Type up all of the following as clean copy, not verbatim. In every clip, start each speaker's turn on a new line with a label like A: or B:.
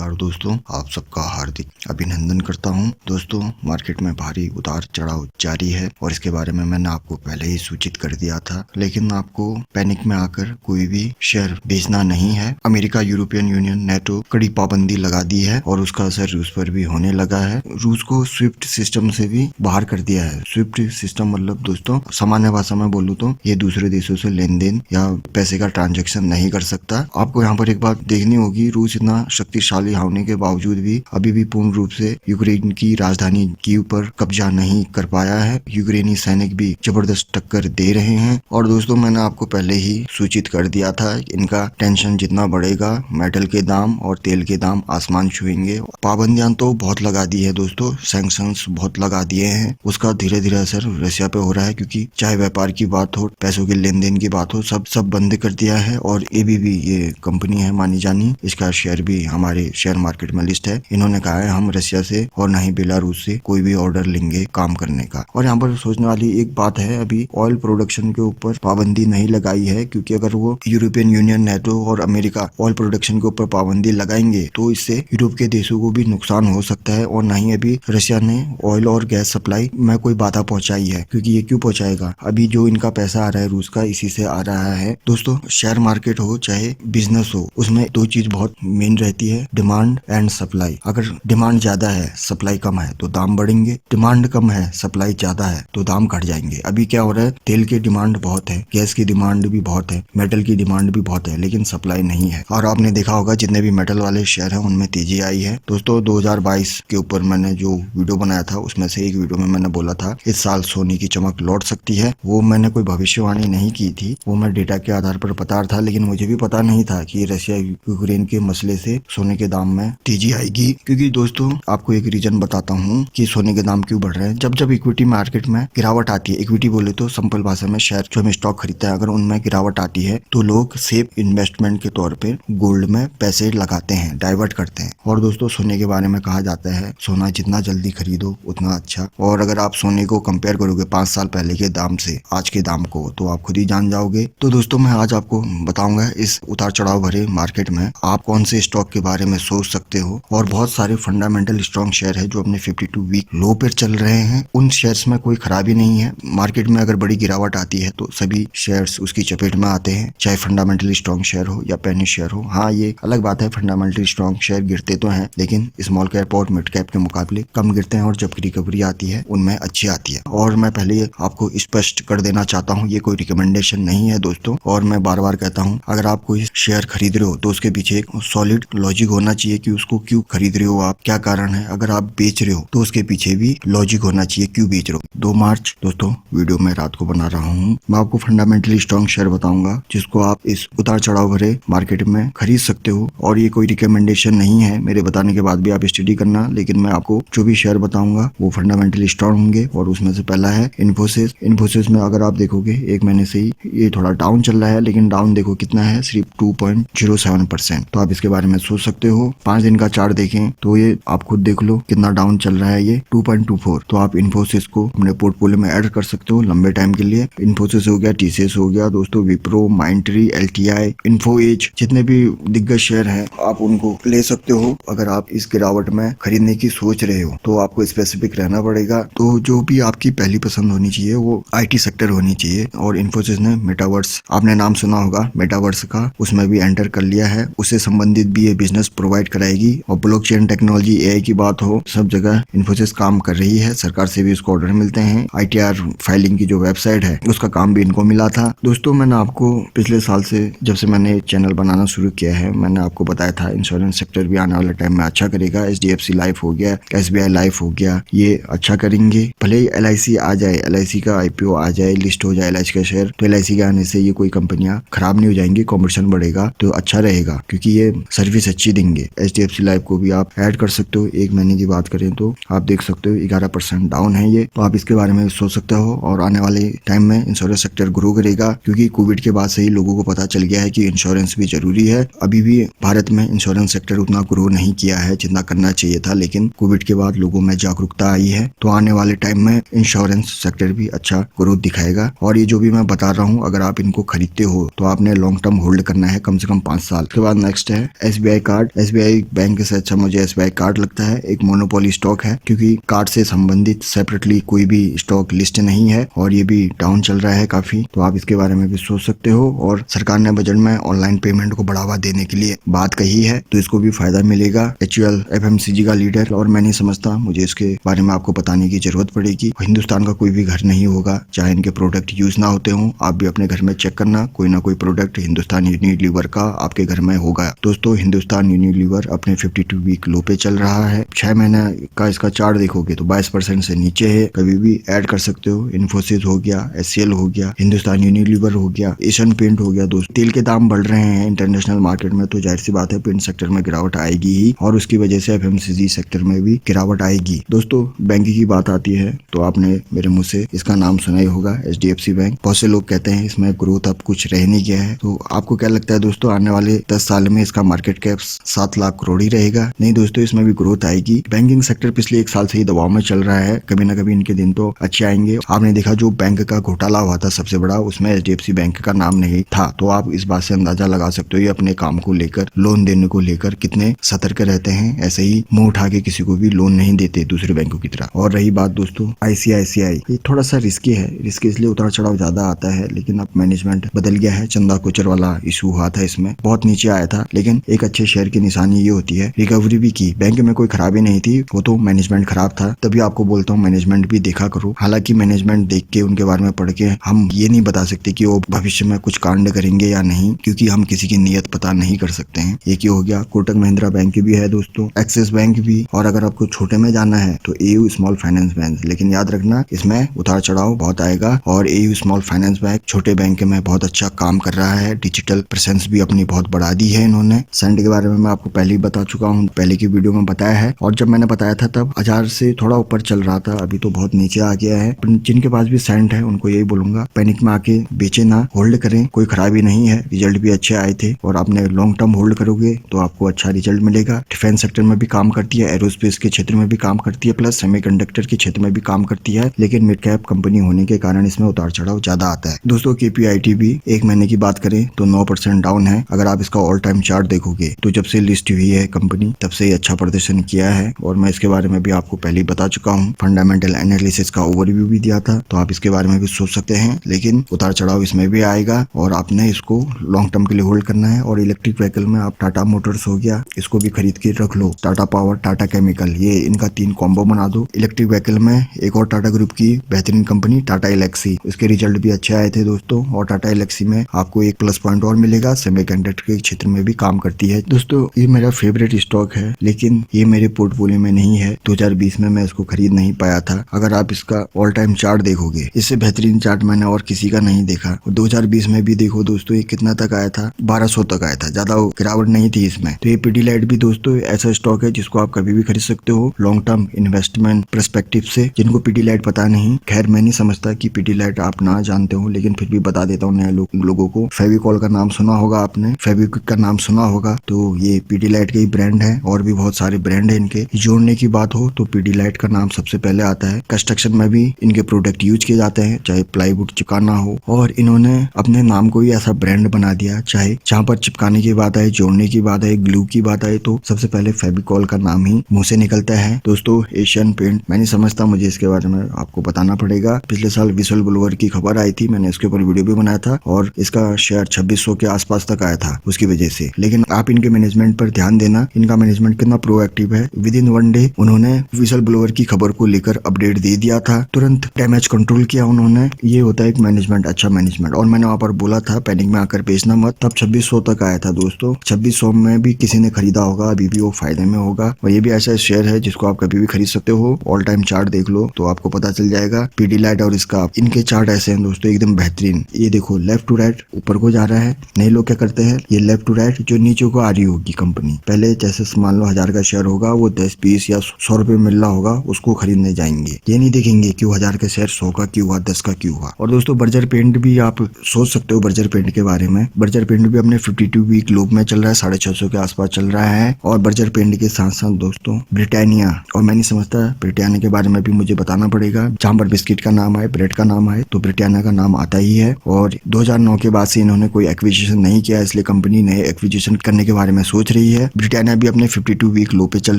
A: नमस्कार दोस्तों, आप सबका हार्दिक अभिनंदन करता हूं। दोस्तों, मार्केट में भारी उतार चढ़ाव जारी है और इसके बारे में मैंने आपको पहले ही सूचित कर दिया था, लेकिन आपको पैनिक में आकर कोई भी शेयर बेचना नहीं है। अमेरिका, यूरोपियन यूनियन, नेटो कड़ी पाबंदी लगा दी है और उसका असर रूस पर भी होने लगा है। रूस को स्विफ्ट सिस्टम से भी बाहर कर दिया है। स्विफ्ट सिस्टम मतलब दोस्तों, सामान्य भाषा में बोलूं तो ये दूसरे देशों से लेन देन या पैसे का ट्रांजेक्शन नहीं कर सकता। आपको यहाँ पर एक बात देखनी होगी, रूस इतना शक्तिशाली होने के बावजूद भी अभी भी पूर्ण रूप से यूक्रेन की राजधानी कीव पर कब्जा नहीं कर पाया है। यूक्रेनी सैनिक भी जबरदस्त टक्कर दे रहे हैं और दोस्तों, मैंने आपको पहले ही सूचित कर दिया था, इनका टेंशन जितना बढ़ेगा मेटल के दाम और तेल के दाम आसमान छुएंगे। पाबंदियां तो बहुत लगा दी है दोस्तों, सैंक्शंस बहुत लगा दिए हैं, उसका धीरे धीरे असर रशिया पे हो रहा है, क्योंकि चाहे व्यापार की बात हो, पैसों के लेन देन की बात हो, सब बंद कर दिया है। और एबीबी ये कंपनी है मानी जानी, इसका शेयर भी हमारे शेयर मार्केट में लिस्ट है। इन्होंने कहा है हम रशिया से और न ही बेलारूस से कोई भी ऑर्डर लेंगे काम करने का। और यहाँ पर सोचने वाली एक बात है, अभी ऑयल प्रोडक्शन के ऊपर पाबंदी नहीं लगाई है, क्योंकि अगर वो यूरोपियन यूनियन, नेटो और अमेरिका ऑयल प्रोडक्शन के ऊपर पाबंदी लगाएंगे तो इससे यूरोप के देशों को भी नुकसान हो सकता है। और न ही अभी रशिया ने ऑयल और गैस सप्लाई में कोई बाधा पहुंचाई है, क्योंकि ये क्यों पहुंचाएगा, अभी जो इनका पैसा आ रहा है रूस का, इसी से आ रहा है। दोस्तों, शेयर मार्केट हो चाहे बिजनेस हो, उसमें दो चीज बहुत मेन रहती है, डिमांड एंड सप्लाई। अगर डिमांड ज्यादा है, सप्लाई कम है तो दाम बढ़ेंगे, डिमांड कम है, सप्लाई ज्यादा है तो दाम घट जाएंगे। अभी क्या हो रहा है, तेल की डिमांड बहुत है, गैस की डिमांड भी बहुत है, मेटल की डिमांड भी बहुत है, लेकिन सप्लाई नहीं है। और आपने देखा होगा जितने भी मेटल वाले शेयर हैं उनमें तेजी आई है। दोस्तों, 2022 के ऊपर मैंने जो वीडियो बनाया था, उसमें से एक वीडियो में मैंने बोला था इस साल सोने की चमक लौट सकती है। वो मैंने कोई भविष्यवाणी नहीं की थी, वो मैं डेटा के आधार पर बता रहा था, लेकिन मुझे भी पता नहीं था कि रशिया यूक्रेन के मसले से सोने के दाम में तेजी आएगी। क्योंकि दोस्तों, आपको एक रीजन बताता हूँ कि सोने के दाम क्यों बढ़ रहे हैं। जब इक्विटी मार्केट में गिरावट आती है, इक्विटी बोले तो सिंपल भाषा में शेयर जो हम स्टॉक खरीदते हैं, अगर उनमें गिरावट आती है तो लोग सेफ इन्वेस्टमेंट के तौर पर गोल्ड में पैसे लगाते हैं, डाइवर्ट करते हैं। और दोस्तों, सोने के बारे में कहा जाता है सोना जितना जल्दी खरीदो उतना अच्छा। और अगर आप सोने को कंपेयर करोगे 5 साल पहले के दाम से आज के दाम को, तो आप खुद ही जान जाओगे। तो दोस्तों, मैं आज आपको बताऊंगा इस उतार चढ़ाव भरे मार्केट में आप कौन से स्टॉक के बारे में सोच सकते हो। और बहुत सारे फंडामेंटल स्ट्रॉन्ग शेयर है जो अपने 52 वीक लो पर चल रहे हैं, उन शेयर्स में कोई खराबी नहीं है। मार्केट में अगर बड़ी गिरावट आती है तो सभी शेयर्स उसकी चपेट में आते हैं, चाहे फंडामेंटली स्ट्रॉन्ग शेयर हो या पेनी शेयर हो। हाँ, ये अलग बात है, फंडामेंटली स्ट्रॉन्ग शेयर गिरते तो हैं, लेकिन स्मॉल कैप और मिड कैप के मुकाबले कम गिरते हैं, और जब रिकवरी आती है उनमें अच्छी आती है। और मैं पहले आपको स्पष्ट कर देना चाहता हूँ, ये कोई रिकमेंडेशन नहीं है दोस्तों। और मैं बार बार कहता हूँ, अगर आप कोई शेयर खरीद रहे हो तो उसके पीछे एक सॉलिड लॉजिक होना चाहिए कि उसको क्यों खरीद रहे हो आप, क्या कारण है। अगर आप बेच रहे हो तो उसके पीछे भी लॉजिक होना चाहिए क्यों बेच रहे हो। 2 मार्च दोस्तों, वीडियो मैं रात को बना रहा हूँ, मैं आपको फंडामेंटली स्ट्रॉन्ग शेयर बताऊंगा जिसको आप इस उतार चढ़ाव भरे मार्केट में खरीद सकते हो। और ये कोई रिकमेंडेशन नहीं है, मेरे बताने के बाद भी आप स्टडी करना, लेकिन मैं आपको जो भी शेयर बताऊंगा वो फंडामेंटली स्ट्रॉन्ग होंगे। और उसमें से पहला है इन्फोसिस। इन्फोसिस में अगर आप देखोगे 1 महीने से ही ये थोड़ा डाउन चल रहा है, लेकिन डाउन देखो कितना है, सिर्फ 2.07%। तो आप इसके बारे में सोच सकते हो। 5 दिन का चार्ट देखें तो ये आप खुद देख लो कितना डाउन चल रहा है, ये 2.24। तो आप इन्फोसिस को अपने पोर्टफोलियो में ऐड कर सकते हो लंबे टाइम के लिए। इन्फोसिस हो गया, टीसीएस हो गया दोस्तों, विप्रो, माइंडट्री, एलटीआई, इन्फो एज, जितने भी दिग्गज शेयर हैं आप उनको ले सकते हो। अगर आप इस गिरावट में खरीदने की सोच रहे हो तो आपको स्पेसिफिक रहना पड़ेगा। तो जो भी आपकी पहली पसंद होनी चाहिए वो आईटी सेक्टर होनी चाहिए। और इन्फोसिस ने मेटावर्स, आपने नाम सुना होगा मेटावर्स का, उसमें भी एंटर कर लिया है। उससे संबंधित भी ये बिजनेस प्रोवाइड कराएगी। और ब्लॉकचेन टेक्नोलॉजी, एआई की बात हो, सब जगह इन्फोसिस काम कर रही है। सरकार से भी उसको ऑर्डर मिलते हैं। आईटीआर फाइलिंग की जो वेबसाइट है उसका काम भी इनको मिला था। दोस्तों, मैंने आपको पिछले साल से, जब से मैंने चैनल बनाना शुरू किया है, मैंने आपको बताया था इंश्योरेंस सेक्टर भी आने वाले टाइम में अच्छा करेगा। एचडीएफसी लाइफ हो गया, एसबीआई लाइफ हो गया, ये अच्छा करेंगे। भले ही एलआईसी आ जाए, एलआईसी का आईपीओ आ जाए, लिस्ट हो जाए एलआईसी का शेयर, तो एलआईसी के आने से ये कोई कंपनियां खराब नहीं हो जाएंगी, कॉम्पिटिशन बढ़ेगा तो अच्छा रहेगा, क्योंकि ये सर्विस अच्छी देंगे। एचडीएफसी लाइफ को भी आप ऐड कर सकते हो। 1 महीने की बात करें तो आप देख सकते हो 11% डाउन है ये, तो आप इसके बारे में सोच सकते हो। और आने वाले टाइम में इंश्योरेंस सेक्टर ग्रो करेगा, क्योंकि कोविड के बाद से ही लोगों को पता चल गया है कि इंश्योरेंस भी जरूरी है। अभी भी भारत में इंश्योरेंस सेक्टर उतना ग्रो नहीं किया है जितना करना चाहिए था, लेकिन कोविड के बाद लोगों में जागरूकता आई है, तो आने वाले टाइम में इंश्योरेंस सेक्टर भी अच्छा ग्रोथ दिखाएगा। और ये जो भी मैं बता रहा हूँ, अगर आप इनको खरीदते हो तो आपने लॉन्ग टर्म होल्ड करना है, कम से कम 5 साल। उसके बाद नेक्स्ट है एसबीआई कार्ड। SBI बैंक से अच्छा मुझे SBI कार्ड लगता है। एक मोनोपोली स्टॉक है क्योंकि कार्ड से संबंधित सेपरेटली कोई भी स्टॉक लिस्ट नहीं है और ये भी डाउन चल रहा है काफी, तो आप इसके बारे में भी सोच सकते हो। और सरकार ने बजट में ऑनलाइन पेमेंट को बढ़ावा देने के लिए बात कही है, तो इसको भी फायदा मिलेगा। HUL FMCG का लीडर, और मैं नहीं समझता मुझे इसके बारे में आपको बताने की जरूरत पड़ेगी। हिंदुस्तान का कोई भी घर नहीं होगा चाहे इनके प्रोडक्ट यूज ना होते हो। आप भी अपने घर में चेक करना, कोई ना कोई प्रोडक्ट हिंदुस्तान यूनिलीवर का आपके घर में होगा। दोस्तों हिंदुस्तान यूनिलीवर अपने 52 वीक लो पे चल रहा है। 6 महीने का इसका चार्ट देखोगे तो 22% से नीचे है। कभी भी ऐड कर सकते हो। इन्फोसिस हो गया, HCL हो गया, हिंदुस्तान यूनिलीवर हो गया, एशियन पेंट हो गया। दोस्तों तेल के दाम बढ़ रहे हैं इंटरनेशनल मार्केट में, तो जाहिर सी बात है पेंट सेक्टर में गिरावट आएगी ही, और उसकी वजह से FMCG सेक्टर में भी गिरावट आएगी। दोस्तों बैंक की बात आती है तो आपने मेरे मुंह से इसका नाम सुना ही होगा, HDFC बैंक। बहुत से लोग कहते हैं इसमें ग्रोथ अब कुछ रह नहीं गया है, तो आपको क्या लगता है दोस्तों आने वाले 10 साल में इसका मार्केट कैप 7 लाख करोड़ ही रहेगा? नहीं दोस्तों, इसमें भी ग्रोथ आएगी। बैंकिंग सेक्टर पिछले 1 साल से ही दबाव में चल रहा है, कभी ना कभी इनके दिन तो अच्छे आएंगे। आपने देखा जो बैंक का घोटाला हुआ था सबसे बड़ा, उसमें HDFC बैंक का नाम नहीं था, तो आप इस बात से अंदाजा लगा सकते हो ये अपने काम को लेकर, लोन देने को लेकर कितने सतर्क रहते हैं। ऐसे ही मुंह उठा के किसी को भी लोन नहीं देते दूसरे बैंकों की तरह। और रही बात दोस्तों ICICI, ये थोड़ा सा रिस्की है। रिस्की इसलिए उतार चढ़ाव ज्यादा आता है, लेकिन अब मैनेजमेंट बदल गया है। चंदा कोचर वाला इशू हुआ था, इसमें बहुत नीचे आया था, लेकिन एक अच्छे शेयर की निशानी ये होती है रिकवरी भी की। बैंक में कोई खराबी नहीं थी, वो तो मैनेजमेंट खराब था। तभी आपको बोलता हूँ मैनेजमेंट भी देखा करो। हालांकि मैनेजमेंट देख के उनके बारे में पढ़ के हम ये नहीं बता सकते कि वो भविष्य में कुछ कांड करेंगे या नहीं, क्योंकि हम किसी की नीयत पता नहीं कर सकते हैं। एक ही हो गया कोटक महिंद्रा बैंक भी है दोस्तों, एक्सिस बैंक भी, और अगर आपको छोटे में जाना है तो AU स्मॉल फाइनेंस बैंक। लेकिन याद रखना इसमें उतार चढ़ाव बहुत आएगा, और AU स्मॉल फाइनेंस बैंक छोटे बैंक में बहुत अच्छा काम कर रहा है। डिजिटल प्रेजेंस भी अपनी बहुत बढ़ा दी है इन्होंने। सेंट के बारे में मैं आपको पहले ही बता चुका हूँ, पहले की वीडियो में बताया है, और जब मैंने बताया था तब 1000 से थोड़ा ऊपर चल रहा था, अभी तो बहुत नीचे आ गया है। जिनके पास भी सेंट है उनको यही बोलूंगा, पैनिक में आके बेचे ना, होल्ड करें, कोई खराबी नहीं है। रिजल्ट भी अच्छे आए थे, और आपने लॉन्ग टर्म होल्ड करोगे तो आपको अच्छा रिजल्ट मिलेगा। डिफेंस सेक्टर में भी काम करती है, एरोस्पेस के क्षेत्र में भी काम करती है, प्लस सेमीकंडक्टर के क्षेत्र में भी काम करती है, लेकिन मिड कैप कंपनी होने के कारण इसमें उतार चढ़ाव ज्यादा आता है। दोस्तों KPIT भी एक महीने की बात करें तो 9% डाउन है। अगर आप इसका ऑल टाइम चार्ट देखोगे तो जब से लिस्ट हुई है कंपनी तब से ही अच्छा प्रदर्शन किया है, और मैं इसके बारे में भी आपको पहले ही बता चुका हूँ। फंडामेंटल एनालिसिस का ओवरव्यू भी दिया था, तो आप इसके बारे में भी सोच सकते हैं। लेकिन उतार चढ़ाव इसमें भी आएगा, और आपने इसको लॉन्ग टर्म के लिए होल्ड करना है। और इलेक्ट्रिक व्हीकल में आप टाटा मोटर्स हो गया, इसको भी खरीद के रख लो। टाटा पावर, टाटा केमिकल, ये इनका 3 कॉम्बो बना दो। इलेक्ट्रिक व्हीकल में एक और टाटा ग्रुप की बेहतरीन कंपनी टाटा एलेक्सी, इसके रिजल्ट भी अच्छे आए थे दोस्तों। और टाटा एलेक्सी में आपको एक प्लस पॉइंट और मिलेगा, सेमीकंडक्टर के क्षेत्र में भी काम करती है। दोस्तों ये मेरा फेवरेट स्टॉक है, लेकिन ये मेरे पोर्टफोलियो में नहीं है। 2020 में मैं इसको खरीद नहीं पाया था। अगर आप इसका ऑल टाइम चार्ट देखोगे, इससे बेहतरीन चार्ट मैंने और किसी का नहीं देखा। 2020 में भी देखो दोस्तों, ये कितना तक आया था, 1200 तक आया था, ज्यादा गिरावट नहीं थी इसमें। तो ये पिडीलाइट भी दोस्तों ऐसा स्टॉक है जिसको आप कभी भी खरीद सकते हो लॉन्ग टर्म इन्वेस्टमेंट पर्सपेक्टिव से। जिनको पिडीलाइट पता नहीं, खैर मैं नहीं समझता कि पिडीलाइट आप ना जानते हो, लेकिन फिर भी बता देता हूँ नए लोगों को। फेविकॉल का नाम सुना होगा आपने, फेविक्विक का नाम सुना होगा, तो ये पिडीलाइट के ही ब्रांड है, और भी बहुत सारे ब्रांड है इनके। जोड़ने की बात हो तो पिडीलाइट का नाम सबसे पहले आता है। कंस्ट्रक्शन में भी इनके प्रोडक्ट यूज किए जाते हैं, चाहे प्लाईवुड चिपकाना हो, और इन्होंने अपने नाम को ही ऐसा ब्रांड बना दिया। चाहे जहाँ पर चिपकाने की बात आए, जोड़ने की बात आए, ग्लू की बात आए, तो सबसे पहले फेविकॉल का नाम ही मुंह से निकलता है। दोस्तों एशियन पेंट, मैं नहीं समझता, मुझे इसके बारे में आपको बताना पड़ेगा। पिछले साल विसल ब्लोअर की खबर आई थी, मैंने इसके ऊपर वीडियो भी बनाया था, और इसका शेयर 2600 के आसपास तक आया था उसकी वजह से। लेकिन आप इनके मैनेजमेंट पर ध्यान देना, इनका मैनेजमेंट कितना प्रोएक्टिव है। विद इन 1 डे उन्होंने विसल ब्लोअर की खबर को लेकर अपडेट दे दिया था, तुरंत डैमेज कंट्रोल किया उन्होंने। ये होता है एक मैनेजमेंट, अच्छा मैनेजमेंट। और मैंने वहां पर बोला था पैनिक में आकर बेचना मत, तब 2600 तक आया था दोस्तों। 2600 में भी किसी ने खरीदा होगा, अभी भी वो फायदे में होगा। और ये भी ऐसा शेयर है जिसको आप कभी भी खरीद सकते हो। ऑल टाइम चार्ट देख लो तो आपको पता चल जाएगा। पिडीलाइट और इसका इनके चार्ट ऐसे हैं दोस्तों, एकदम बेहतरीन। ये देखो लेफ्ट टू राइट ऊपर को जा रहा है। नए लोग क्या करते हैं, ये लेफ्ट टू राइट जो नीचे को आ रही होगी कंपनी, पहले जैसे मान लो 1000 का शेयर होगा, वो 10, 20 या 100 रुपए मिल रहा होगा, उसको खरीदने जाएंगे। ये नहीं देखेंगे कि 1000 का शेयर 100 का क्यों हुआ, 10 का क्यों हुआ। और दोस्तों बर्जर पेंट भी आप सोच सकते हो बर्जर पेंट के बारे में। बर्जर पेंट भी अपने 52 वीक लो में चल रहा है, 650 के आसपास चल रहा है। और बर्जर पेंट के साथ साथ दोस्तों ब्रिटानिया, और मैं नहीं समझता ब्रिटानिया के बारे में भी मुझे बताना पड़ेगा। जहां पर बिस्किट का नाम आए, ब्रेड का नाम आए, तो ब्रिटानिया का नाम आता ही है। और 2009 के बाद से इन्होंने कोई एक्विजिशन नहीं किया, इसलिए कंपनी नए एक्विजिशन करने के बारे में सोच रही रही है। ब्रिटानिया भी अपने 52 वीक लो पे चल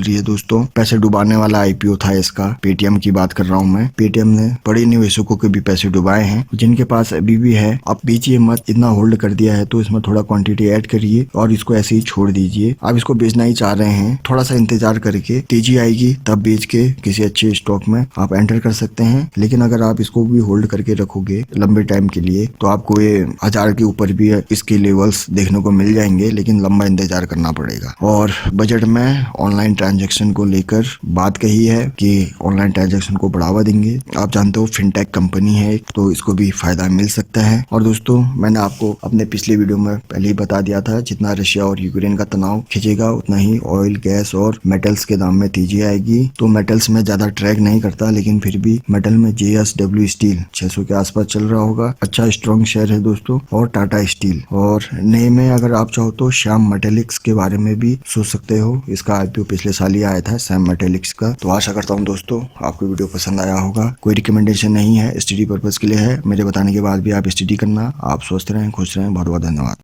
A: रही है दोस्तों। पैसे डुबाने वाला आईपीओ था इसका। पेटीएम की बात कर रहा हूँ मैं। पेटीएम ने बड़े निवेशकों के भी पैसे डुबाए हैं। जिनके पास अभी भी है, आप बेचिए मत। इतना होल्ड कर दिया है तो इसमें थोड़ा क्वांटिटी ऐड करिए और इसको ऐसे ही छोड़ दीजिए। आप इसको बेचना ही चाह रहे हैं, थोड़ा सा इंतजार करके तेजी आएगी तब बेच के किसी अच्छे स्टॉक में आप एंटर कर सकते हैं। लेकिन अगर आप इसको भी होल्ड करके रखोगे लंबे टाइम के लिए तो आपको ये 1000 के ऊपर भी इसके लेवल्स देखने को मिल जाएंगे, लेकिन लंबा इंतजार करना पड़ेगा। और बजट में ऑनलाइन ट्रांजैक्शन को लेकर बात कही है कि ऑनलाइन ट्रांजैक्शन को बढ़ावा देंगे। आप जानते हो फिनटेक कंपनी है तो इसको भी फायदा मिल सकता है। और दोस्तों मैंने आपको अपने पिछले वीडियो में पहले ही बता दिया था, जितना रशिया और यूक्रेन का तनाव खिंचेगा उतना ही ऑयल, गैस और मेटल्स के दाम में तेजी आएगी। तो मेटल्स में ज्यादा ट्रैक नहीं करता, लेकिन फिर भी मेटल में JSW स्टील 600 के आसपास चल रहा होगा। अच्छा स्ट्रॉन्ग शेयर है दोस्तों। और टाटा स्टील, और नए में अगर आप चाहो तो श्याम मेटेलिक्स के बारे में भी सोच सकते हो। इसका आईपीओ पिछले साल ही आया था श्याम मेटेलिक्स का। तो आशा करता हूँ दोस्तों आपको वीडियो पसंद आया होगा। कोई रिकमेंडेशन नहीं है, स्टडी पर्पज के लिए है। मेरे बताने के बाद भी आप स्टडी करना। आप स्वस्थ रहें, खुश रहें। बहुत बहुत धन्यवाद।